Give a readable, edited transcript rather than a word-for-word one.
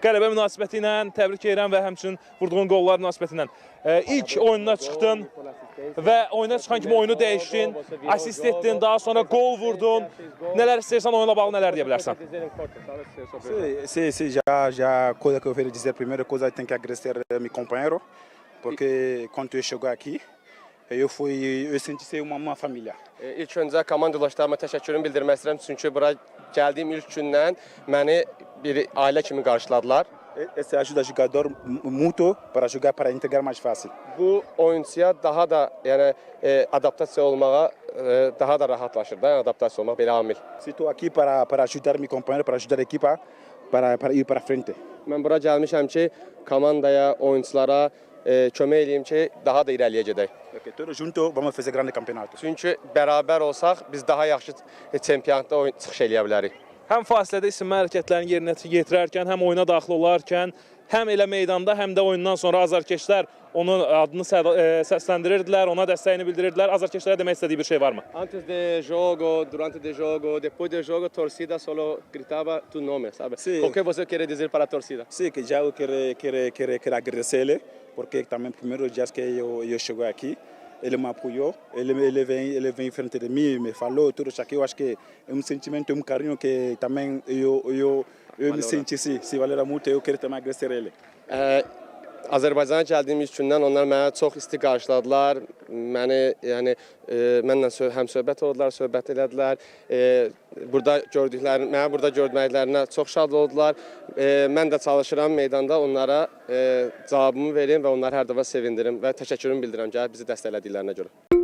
qələbə münasibəti ilə təbrik edirəm və həmçinin vurduğun qollar münasibəti ilə. İlk oyununa çıxdın və oyuna çıxan kimi oyunu dəyişdin, asist etdin, daha sonra qol vurdun. Nelər istəyirsən oyunla bağlı nelər deyə bilərsən? Já coisa que eu quero dizer, primeira coisa tem que agradecer meu companheiro, porque quando eu chego aqui, eu senti ser uma família. İlk öncə komandalaşlarıma təşəkkürümü bildirmək istəyirəm, çünki bura gəldiyim ilk gündən məni bir ailə kimi qarşıladılar. Esse ajuda o jogador muito para jogar, para integrar mais fácil. Bu oyuncuya daha da adaptasiya olmağa daha da rahatlaşır da, adaptasiya olmaq belə amil. Estou aqui para ajudar meu companheiro, para ajudar a equipa, para ir para frente. Mən bura gəlmişəm ki, komandaya, oyunculara kömək edeyim ki, daha da irəliyə gedək. Okay, todos juntos vamos fazer grande campeonato. Çünki bərabər olsaq biz daha yaxşı çempionatda çıxış eləyə bilərik. Həm fasilədə isinmə hərəkətlərini yerinə yetirərkən, həm oyuna daxil olarkən, həm elə meydanda, həm də oyundan sonra azarkeşlər onun adını səsləndirirdilər, ona dəstəyini bildirirdilər. Azarkeşlərə demək istədiyi bir şey varmı? Antes de jogo, durante de jogo, depois de jogo, torcida solo gritava tu nome, sabe? Sim. O que você quer dizer para a torcida? Sim, que já eu quero agradecer ele, porque também primeiro dia que eu cheguei aqui, ele me apoiou, ele vem em frente de mim, me falou tudo isso aqui. Eu acho que é um sentimento, um carinho que também eu me senti, se valeu muito, eu quero também agradecer ele. Azərbaycana gəldiyim ilk gündən onlar mənə çox isti qarşıladılar. Mənlə həm söhbət oldular, söhbət elədilər. Mənə burada gördüklərinə çox şad oldular. Mən də çalışıram meydanda onlara cavabımı verim və onları hər dəfə sevindirim və təşəkkürümü bildirirəm ki, bizi dəstəklədiklərinə görə.